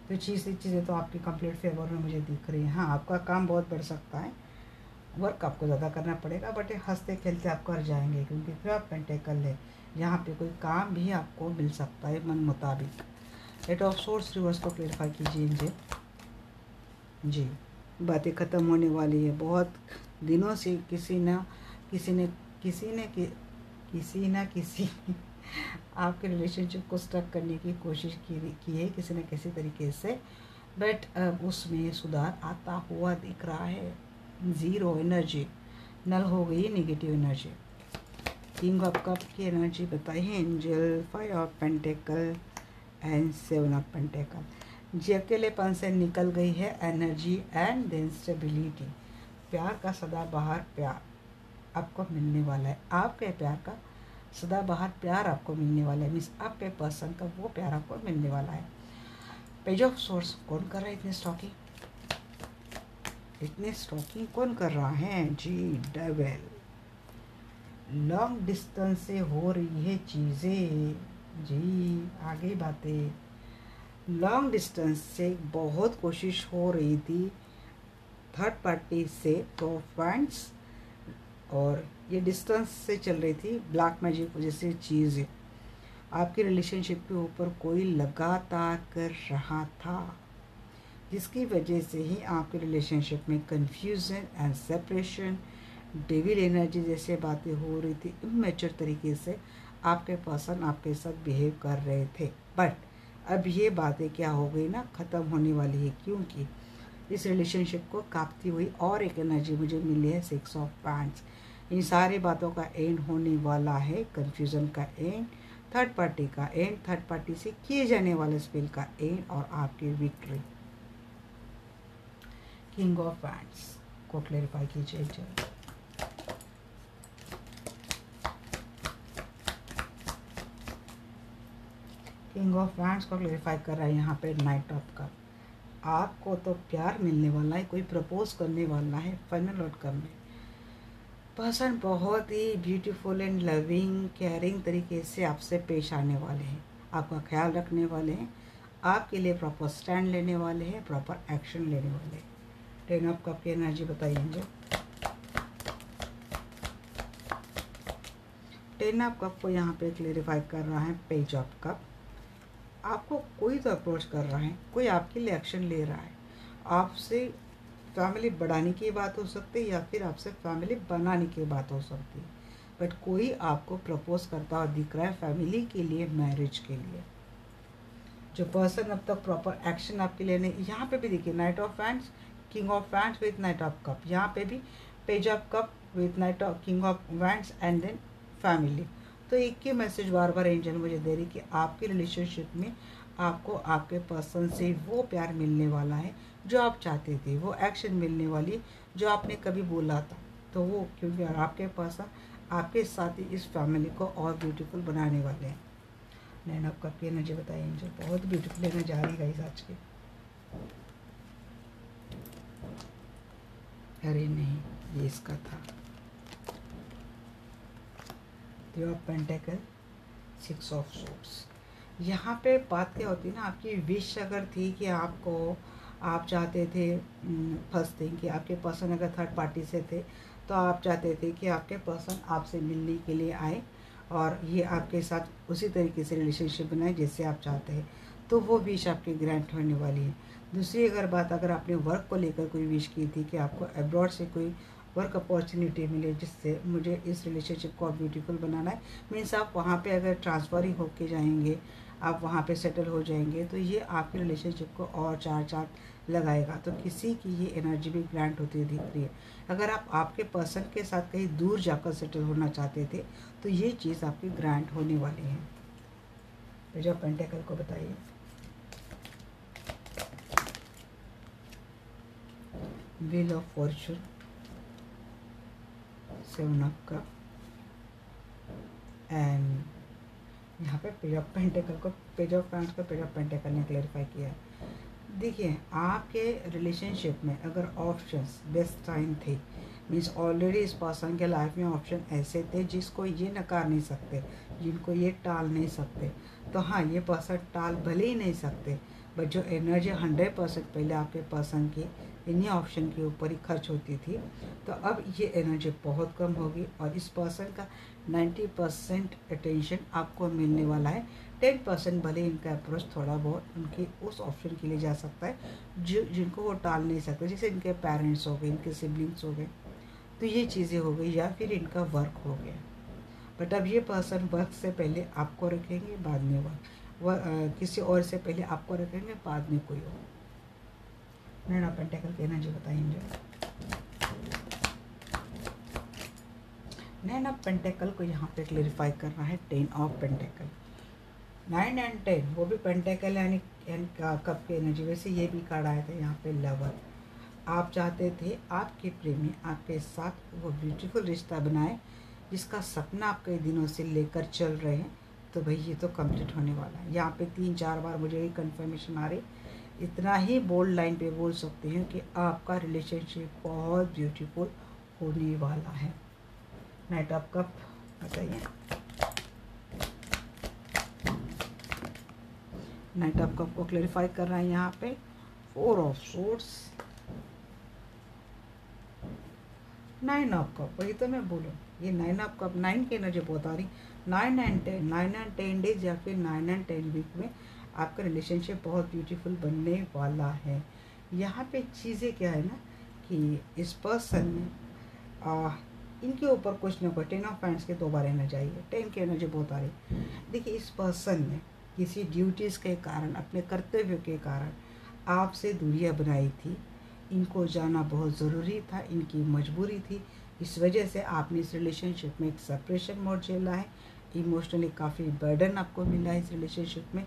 तो चीज़ें तो आपकी कंप्लीट फेवर में मुझे दिख रही है। हाँ, आपका काम बहुत बढ़ सकता है, वर्क आपको ज़्यादा करना पड़ेगा, बट हंसते खेलते आप कर जाएंगे क्योंकि फिर आप पेंटेकल है, यहाँ पे कोई काम भी आपको मिल सकता है मन मुताबिक। एट ऑफ सोर्स रिवर्स को क्लियरिफाई कीजिए मुझे जी। बातें ख़त्म होने वाली है। बहुत दिनों से किसी न किसी आपके रिलेशनशिप को स्टक करने की कोशिश की है किसी न किसी तरीके से, बट अब उसमें सुधार आता हुआ दिख रहा है। ज़ीरो एनर्जी नल हो गई, negative energy. King of cup की एनर्जी बताई है angel, 5 of pentacle and 7 of pentacle. जी अकेलेपन से निकल गई है एनर्जी एंड देन स्टेबिलिटी। प्यार का सदाबहार प्यार आपको मिलने वाला है, आपके प्यार का सदाबहार प्यार आपको मिलने वाला है, मीन्स आपके पर्सन का वो प्यार आपको मिलने वाला है। पेज ऑफ सोर्स कौन कर रहा है इतनी स्टॉकिंग कौन कर रहा है जी? डेविल। लॉन्ग डिस्टेंस से हो रही है चीज़ें जी, आगे बातें। लॉन्ग डिस्टेंस से बहुत कोशिश हो रही थी थर्ड पार्टी से, तो फ्रेंड्स, और ये डिस्टेंस से चल रही थी ब्लैक मैजिक जैसी चीज़। आपके रिलेशनशिप के ऊपर कोई लगातार कर रहा था, जिसकी वजह से ही आपके रिलेशनशिप में confusion and separation, devil energy जैसे बातें हो रही थी। इमेच्योर तरीके से आपके पर्सन आपके साथ बिहेव कर रहे थे। बट अब ये बातें क्या हो गई ना, ख़त्म होने वाली है, क्योंकि इस रिलेशनशिप को कांपती हुई और एक एनर्जी मुझे मिली है, 6 ऑफ पैंट्स। इन सारी बातों का एंड होने वाला है, कन्फ्यूज़न का एंड, थर्ड पार्टी का एंड, थर्ड पार्टी से किए जाने वाले स्पेल का एंड और आपकी विक्ट्री। किंग ऑफ पैंट्स को क्लेरिफाई कीजिए। किंग ऑफ पैंट्स को क्लेरिफाई कर रहा है यहाँ पे नाइट ऑफ कप। आपको तो प्यार मिलने वाला है, कोई प्रपोज करने वाला है फाइनल आउटकम में। पर्सन बहुत ही ब्यूटीफुल एंड लविंग केयरिंग तरीके से आपसे पेश आने वाले हैं, आपका ख्याल रखने वाले हैं, आपके लिए प्रॉपर स्टैंड लेने वाले हैं, प्रॉपर एक्शन लेने वाले हैं। 10 ऑफ कप की एनर्जी बताइए मुझे। 10 ऑफ कप को यहाँ पे क्लेरिफाई कर रहा है पेज ऑफ कप। आपको कोई तो अप्रोच कर रहा है, कोई आपके लिए एक्शन ले रहा है, आपसे फैमिली बढ़ाने की बात हो सकती है या फिर आपसे फैमिली बनाने की बात हो सकती है, बट कोई आपको प्रपोज करता हुआ दिख रहा है फैमिली के लिए, मैरिज के लिए। जो पर्सन अब तक प्रॉपर एक्शन आपके लिए नहीं, यहाँ पे भी देखिए knight of pants, king of pants with knight of cup, यहाँ पे भी page of cup with knight of king of pants and then family. तो एक ही मैसेज बार बार एंजल मुझे दे रही कि आपके रिलेशनशिप में आपको आपके पर्सन से वो प्यार मिलने वाला है जो आप चाहते थे, वो एक्शन मिलने वाली है जो आपने कभी बोला था। तो वो क्योंकि आपके पर्सन आपके साथ ही इस फैमिली को और ब्यूटीफुल बनाने वाले हैं। नैन ऑफ कप की एनर्जी बताइए एंजल। बहुत ब्यूटीफुल एनर्जी आ रही है आज की। अरे नहीं, ये इसका था। Three of pentacle, 6 of swords. यहाँ पे बात क्या होती है ना, आपकी विश अगर थी कि आपको, आप चाहते थे फर्स्ट थिंग कि आपके पर्सन अगर थर्ड पार्टी से थे तो आप चाहते थे कि आपके पर्सन आपसे मिलने के लिए आए और ये आपके साथ उसी तरीके से रिलेशनशिप बनाए जैसे आप चाहते हैं, तो वो विश आपकी ग्रांट होने वाली है। दूसरी अगर बात, अगर आपने वर्क को लेकर कोई विश की थी कि आपको अब्रॉड से कोई वर्क अपॉर्चुनिटी मिले जिससे मुझे इस रिलेशनशिप को ब्यूटीफुल बनाना है, मीन्स आप वहाँ पे अगर ट्रांसफ़र ही होके जाएंगे, आप वहाँ पे सेटल हो जाएंगे, तो ये आपके रिलेशनशिप को और चार चांद लगाएगा। तो किसी की ये एनर्जी भी ग्रांट होती दिख रही है। अगर आप आपके पर्सन के साथ कहीं दूर जाकर सेटल होना चाहते थे तो ये चीज़ आपकी ग्रांट होने वाली है। पेज ऑफ पेंटेकल को बताइए। Wheel of Fortune, 7 of cup and यहाँ पे पेज ऑफ पेंटेकल को, पेज ऑफ पैंट्स को पेज ऑफ पेंटेकल ने क्लैरिफाई किया है। देखिए आपके रिलेशनशिप में अगर ऑप्शंस बेस्ट टाइम थे, मीन्स ऑलरेडी इस पर्सन के लाइफ में ऑप्शन ऐसे थे जिसको ये नकार नहीं सकते, जिनको ये टाल नहीं सकते, तो हाँ ये पर्सन टाल भले ही नहीं सकते, बट जो एनर्जी 100% पहले आपके पर्सन की इन्हीं ऑप्शन के ऊपर ही खर्च होती थी, तो अब ये एनर्जी बहुत कम होगी और इस पर्सन का 90% अटेंशन आपको मिलने वाला है। 10% भले इनका अप्रोच थोड़ा बहुत उनके उस ऑप्शन के लिए जा सकता है जो जिनको वो टाल नहीं सकते, जैसे इनके पेरेंट्स हो गए, इनके सिबलिंग्स हो गए, तो ये चीज़ें हो गई, या फिर इनका वर्क हो गया। बट अब ये पर्सन वर्क से पहले आपको रखेंगे, बाद में किसी और से पहले आपको रखेंगे, बाद में कोई और। नैन ऑफ पेंटेकल की एनर्जी बताएंगे। नैन ऑफ पेंटेकल को यहाँ पे क्लेरिफाई करना है 10 ऑफ पेंटेकल। 9 एंड 10 वो भी पेंटेकल यानी कप की एनर्जी। वैसे ये भी कार्ड आया था यहाँ पे लवर। आप चाहते थे आपके प्रेमी आपके साथ वो ब्यूटीफुल रिश्ता बनाए जिसका सपना आप कई दिनों से लेकर चल रहे हैं, तो भाई ये तो कंप्लीट होने वाला है। यहाँ पे 3-4 बार मुझे ये कंफर्मेशन आ रही, इतना ही बोल्ड लाइन पे बोल सकती हूँ कि आपका रिलेशनशिप बहुत ब्यूटीफुल होने वाला है। नाइट ऑफ कप बताइए। नाइट ऑफ कप को क्लैरिफाई कर रहा है यहाँ पे 4 ऑफ सोर्ड्स, 9 ऑफ कप। वही तो मैं बोलूँ, ये 9 ऑफ कप 9 की एनर्जी बहुत आ रही। 9 एंड 10 डेज या फिर 9 एंड 10 वीक में आपका रिलेशनशिप बहुत ब्यूटीफुल बनने वाला है। यहाँ पे चीज़ें क्या है ना कि इस पर्सन में इनके ऊपर कुछ ना कुछ 10 ऑफ हैंड्स के 2 बार रहना चाहिए। 10 की एनर्जी बहुत आ रही। देखिए इस पर्सन ने किसी ड्यूटीज़ के कारण, अपने कर्तव्य के कारण आपसे दूरियां बनाई थी। इनको जाना बहुत ज़रूरी था, इनकी मजबूरी थी। इस वजह से आपने इस रिलेशनशिप में एक सेपरेशन मोड झेला है। इमोशनली काफ़ी बर्डन आपको मिला है इस रिलेशनशिप में।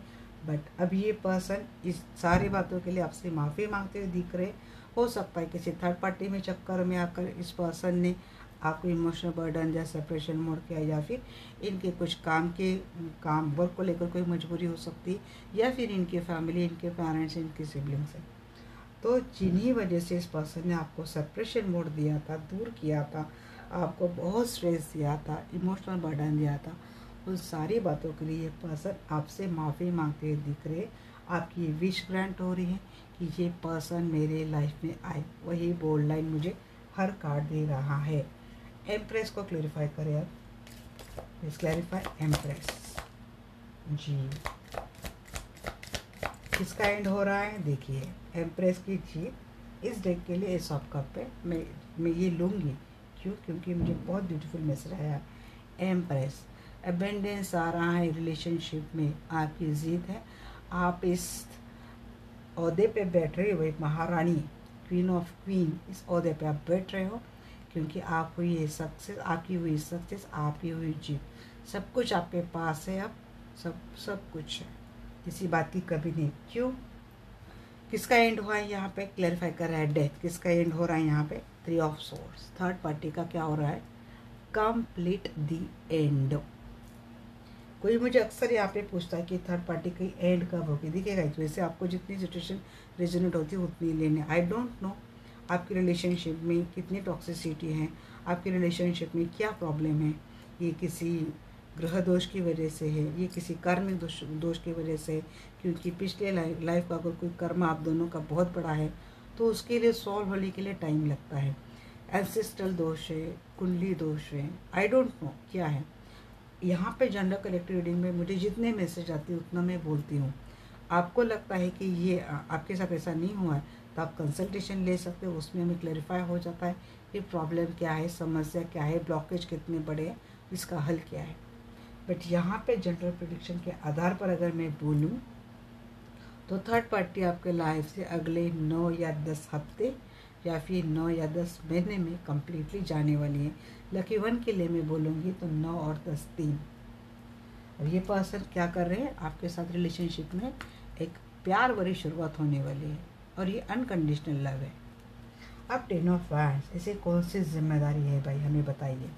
बट अब ये पर्सन इस सारी बातों के लिए आपसे माफ़ी मांगते हुए दिख रहे। हो सकता है किसी थर्ड पार्टी में चक्कर में आकर इस पर्सन ने आपको इमोशनल बर्डन या सेपरेशन मोड किया, या फिर इनके कुछ काम वर्क को लेकर कोई मजबूरी हो सकती है, या फिर इनके फैमिली, इनके पेरेंट्स, इनके सिबलिंग्स हैं। तो जिन्हीं वजह से इस पर्सन ने आपको सेपरेशन मोड दिया था, दूर किया था, आपको बहुत स्ट्रेस दिया था, इमोशनल बर्डन दिया था, उन सारी बातों के लिए ये पर्सन आपसे माफ़ी मांगते हुए दिख रहे। आपकी विश ग्रांट हो रही है कि ये पर्सन मेरे लाइफ में आए। वही बोल्ड लाइन मुझे हर कार्ड दे रहा है। एम्प्रेस को क्लैरिफाई करें आप। प्लीज क्लैरिफाई एम्प्रेस जी। किसका एंड हो रहा है देखिए, एम्प्रेस की जीत। इस डेक के लिए इस ऑफ कप पे मैं ये लूँगी। क्यों? क्योंकि मुझे बहुत ब्यूटीफुल मैसेज आया। एम्प्रेस, अबेंडेंस आ रहा है रिलेशनशिप में, आपकी जीत है। आप इस ओहदे पे बैठ रहे हो, एक महारानी, क्वीन ऑफ क्वीन, इस ओहदे पे आप बैठ रहे हो क्योंकि आप हुई है सक्सेस, आपकी हुई सक्सेस, आपकी हुई जीत। सब कुछ आपके पास है, अब सब कुछ है, किसी बात की कभी नहीं। क्यों? किसका एंड हुआ है यहाँ पे? क्लैरिफाई कर रहा है डेथ। किसका एंड हो रहा है यहाँ पे? 3 ऑफ सोर्ड्स। थर्ड पार्टी का क्या हो रहा है? Complete the end. कोई मुझे अक्सर यहाँ पे पूछता है कि थर्ड पार्टी की एंड कब होगी। देखिएगा इस वजह से आपको जितनी सिचुएशन रेजोनेट होती है उतनी लेने। आई डोंट नो आपकी रिलेशनशिप में कितनी टॉक्सिसिटी है, आपकी रिलेशनशिप में क्या प्रॉब्लम है। ये किसी ग्रह दोष की वजह से है, ये किसी कार्मिक दोष की वजह से है, क्योंकि पिछले लाइफ का अगर कोई कर्म आप दोनों का बहुत बड़ा है तो उसके लिए सॉल्व होने के लिए टाइम लगता है। एंसेस्ट्रल दोष है, कुंडली दोष है, आई डोंट नो क्या है। यहाँ पे जनरल कलेक्टिव रीडिंग में मुझे जितने मैसेज आते हैं उतना मैं बोलती हूँ। आपको लगता है कि ये आपके साथ ऐसा नहीं हुआ है तो आप कंसल्टेशन ले सकते हो, उसमें हमें क्लैरिफाई हो जाता है कि प्रॉब्लम क्या है, समस्या क्या है, ब्लॉकेज कितने बड़े हैं, इसका हल क्या है। बट यहाँ पे जनरल प्रेडिक्शन के आधार पर अगर मैं बोलूँ तो थर्ड पार्टी आपके लाइफ से अगले 9 या 10 हफ्ते या फिर 9 या 10 महीने में कम्प्लीटली जाने वाली है। लकी वन के लिए मैं बोलूँगी तो 9 और 10 3। अब ये पर्सन क्या कर रहे हैं आपके साथ रिलेशनशिप में, एक प्यार भरी शुरुआत होने वाली है और ये अनकंडीशनल लव है। अब 10 ऑफ वैंड्स, इसे कौन सी जिम्मेदारी है भाई, हमें बताइए।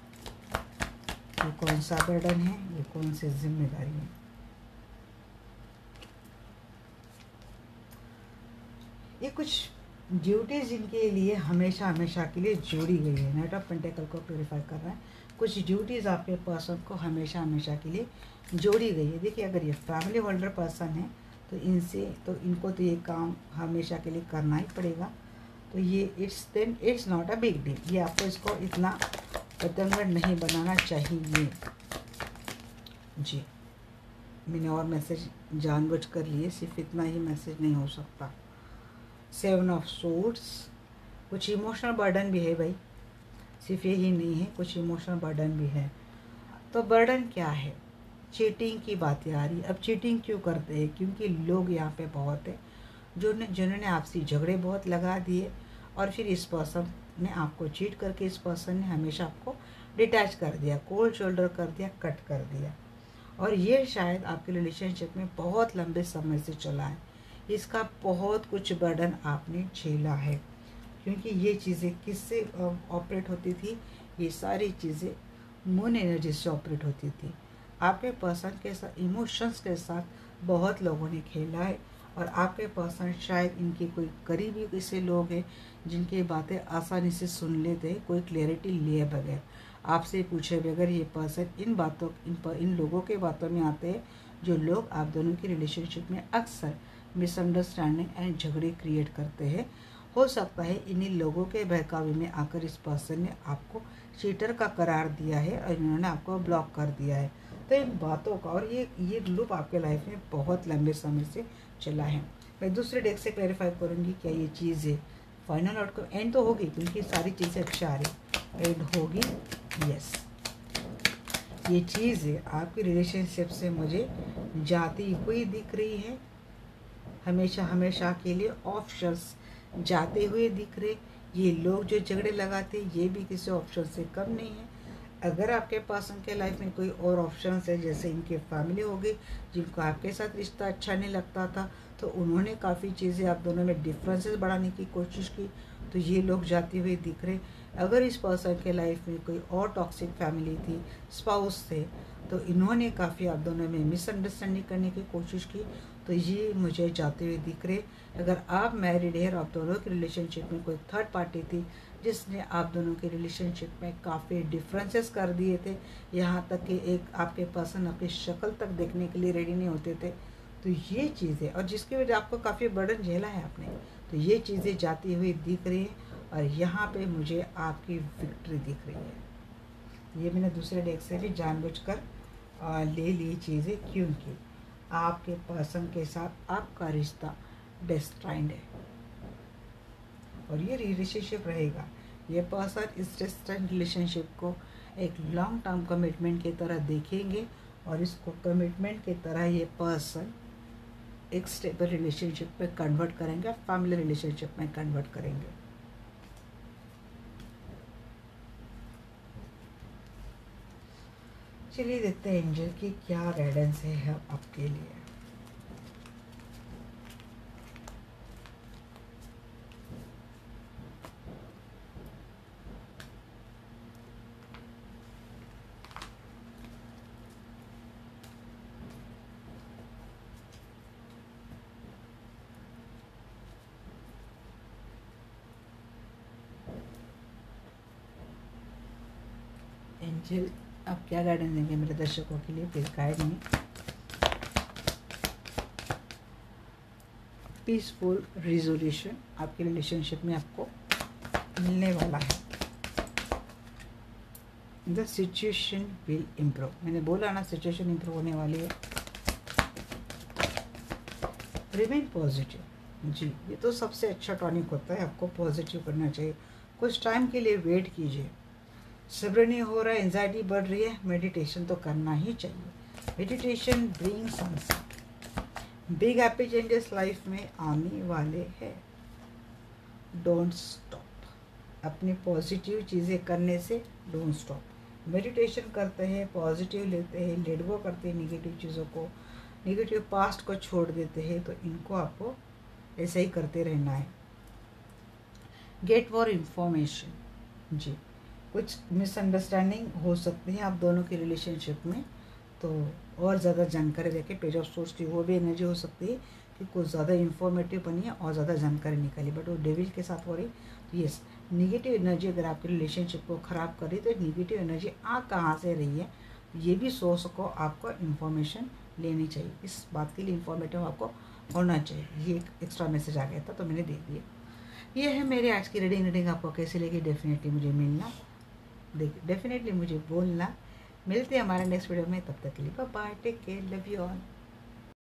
ये कौन सा बर्डन है, ये कौन सी जिम्मेदारी है। ये कुछ ड्यूटीज जिनके लिए हमेशा हमेशा के लिए जोड़ी गई है। नाइट ऑफ पेंटिकल को प्योरीफाई कर रहा है। कुछ ड्यूटीज़ आपके पर्सन को हमेशा हमेशा के लिए जोड़ी गई है। देखिए अगर ये फैमिली होल्डर पर्सन है तो इनको तो ये काम हमेशा के लिए करना ही पड़ेगा। तो ये it's not a big deal. ये आपको इसको इतना पतंगड़ नहीं बनाना चाहिए जी। मैंने और मैसेज जानबूझ कर लिए, सिर्फ इतना ही मैसेज नहीं हो सकता। 7 ऑफ सोर्ड्स, कुछ इमोशनल बर्डन भी है भाई, सिर्फ यही नहीं है, कुछ इमोशनल बर्डन भी है। तो बर्डन क्या है? चीटिंग की बातें आ रही। अब चीटिंग क्यों करते हैं? क्योंकि लोग यहाँ पे बहुत है जिन्होंने आपसी झगड़े बहुत लगा दिए और फिर इस पर्सन ने आपको चीट करके इस पर्सन ने हमेशा आपको डिटैच कर दिया, कोल्ड शोल्डर कर दिया, कट कर दिया। और ये शायद आपके रिलेशनशिप में बहुत लंबे समय से चला है। इसका बहुत कुछ बर्डन आपने झेला है, क्योंकि ये चीज़ें किससे ऑपरेट होती थी? ये सारी चीज़ें मून एनर्जी से ऑपरेट होती थी। आपके पर्सन के साथ, इमोशंस के साथ बहुत लोगों ने खेला है और आपके पर्सन शायद इनके कोई करीबी ऐसे लोग हैं जिनकी बातें आसानी से सुन लेते हैं, कोई क्लैरिटी लिए बगैर, आपसे पूछे बगैर। ये पर्सन इन लोगों के बातों में आते हैं जो लोग आप दोनों की रिलेशनशिप में अक्सर मिसअंडरस्टैंडिंग एंड झगड़े क्रिएट करते हैं। हो सकता है इन्हीं लोगों के बहकावे में आकर इस पर्सन ने आपको चीटर का करार दिया है और इन्होंने आपको ब्लॉक कर दिया है। तो इन बातों का, और ये लूप आपके लाइफ में बहुत लंबे समय से चला है। मैं दूसरे डेक से क्लैरिफाई करूँगी क्या ये चीज़ें फाइनल आउटकम एंड तो होगी, क्योंकि सारी चीज़ें अच्छी आ रही, एंड होगी। यस, ये चीज़ें आपकी रिलेशनशिप से मुझे जाती हुई दिख रही है, हमेशा हमेशा के लिए ऑप्शंस जाते हुए दिख रहे। ये लोग जो झगड़े लगाते ये भी किसी ऑप्शन से कम नहीं है। अगर आपके पर्सन के लाइफ में कोई और ऑप्शंस है, जैसे इनके फैमिली हो गई जिनको आपके साथ रिश्ता अच्छा नहीं लगता था, तो उन्होंने काफ़ी चीज़ें आप दोनों में डिफरेंसेस बढ़ाने की कोशिश की, तो ये लोग जाते हुए दिख रहे। अगर इस पर्सन के लाइफ में कोई और टॉक्सिक फैमिली थी, स्पाउस थे, तो इन्होंने काफ़ी आप दोनों में मिसअंडरस्टैंडिंग करने की कोशिश की, तो ये मुझे जाते हुए दिख रहे। अगर आप मैरिड है और आप दोनों की रिलेशनशिप में कोई थर्ड पार्टी थी जिसने आप दोनों के रिलेशनशिप में काफ़ी डिफरेंसेस कर दिए थे, यहाँ तक कि एक आपके पर्सन आपकी शक्ल तक देखने के लिए रेडी नहीं होते थे, तो ये चीज़ें, और जिसकी वजह आपको काफ़ी बर्डन झेला है आपने, तो ये चीज़ें जाती हुई दिख रही हैं। और यहाँ पे मुझे आपकी विक्ट्री दिख रही है। ये मैंने दूसरे डेक से भी जानबूझकर ले ली चीज़ें, क्योंकि आपके पर्सन के साथ आपका रिश्ता डेस्टाइंड है और ये रिलेशनशिप रहेगा। ये पर्सन इस डेस्टाइंड रिलेशनशिप को एक लॉन्ग टर्म कमिटमेंट की तरह देखेंगे, और इसको कमिटमेंट की तरह ये पर्सन एक स्टेबल रिलेशनशिप में कन्वर्ट करेंगे, फैमिली रिलेशनशिप में कन्वर्ट करेंगे। चलिए देखते हैं एंजल की क्या गाइडेंस है आपके लिए। एंजल आप क्या गाइडेंस देंगे मेरे दर्शकों के लिए, please guide me. Peaceful resolution आपके रिलेशनशिप में आपको मिलने वाला है। द सिचुएशन विल इम्प्रूव, मैंने बोला ना सिचुएशन इम्प्रूव होने वाली है। रिमेन पॉजिटिव, जी ये तो सबसे अच्छा टॉनिक होता है, आपको पॉजिटिव करना चाहिए। कुछ टाइम के लिए वेट कीजिए, सब्र नहीं हो रहा है, एंजाइटी बढ़ रही है, मेडिटेशन तो करना ही चाहिए। Meditation brings answer. Big happy changes life में आने वाले हैं। डोंट स्टॉप, अपनी पॉजिटिव चीज़ें करने से डोंट स्टॉप। मेडिटेशन करते हैं, पॉजिटिव लेते हैं, लेट गो करते हैं निगेटिव चीज़ों को, निगेटिव पास्ट को छोड़ देते हैं, तो इनको आपको ऐसे ही करते रहना है। गेट फॉर इंफॉर्मेशन, जी कुछ मिसअंडरस्टैंडिंग हो सकती है आप दोनों की रिलेशनशिप में, तो और ज़्यादा जानकारी देके पेज ऑफ सोर्स की वो भी एनर्जी हो सकती है कि कुछ ज़्यादा इन्फॉर्मेटिव बनी है और ज़्यादा जानकारी निकाली, बट वो डेविल के साथ हो रही। तो यस, निगेटिव एनर्जी अगर आपकी रिलेशनशिप को ख़राब कर रही, तो निगेटिव एनर्जी आ कहाँ से रही है, ये भी सोर्स को आपको इन्फॉर्मेशन लेनी चाहिए। इस बात के लिए इन्फॉर्मेटिव आपको होना चाहिए। ये एक एक्स्ट्रा मैसेज आ गया था तो मैंने दे दिया। ये है मेरे आज की रीडिंग आपको कैसे लगी, डेफिनेटली मुझे मिलना, डेफिनेटली मुझे बोलना। मिलते हैं हमारे नेक्स्ट वीडियो में, तब तक के लिए bye bye, take care, love you all.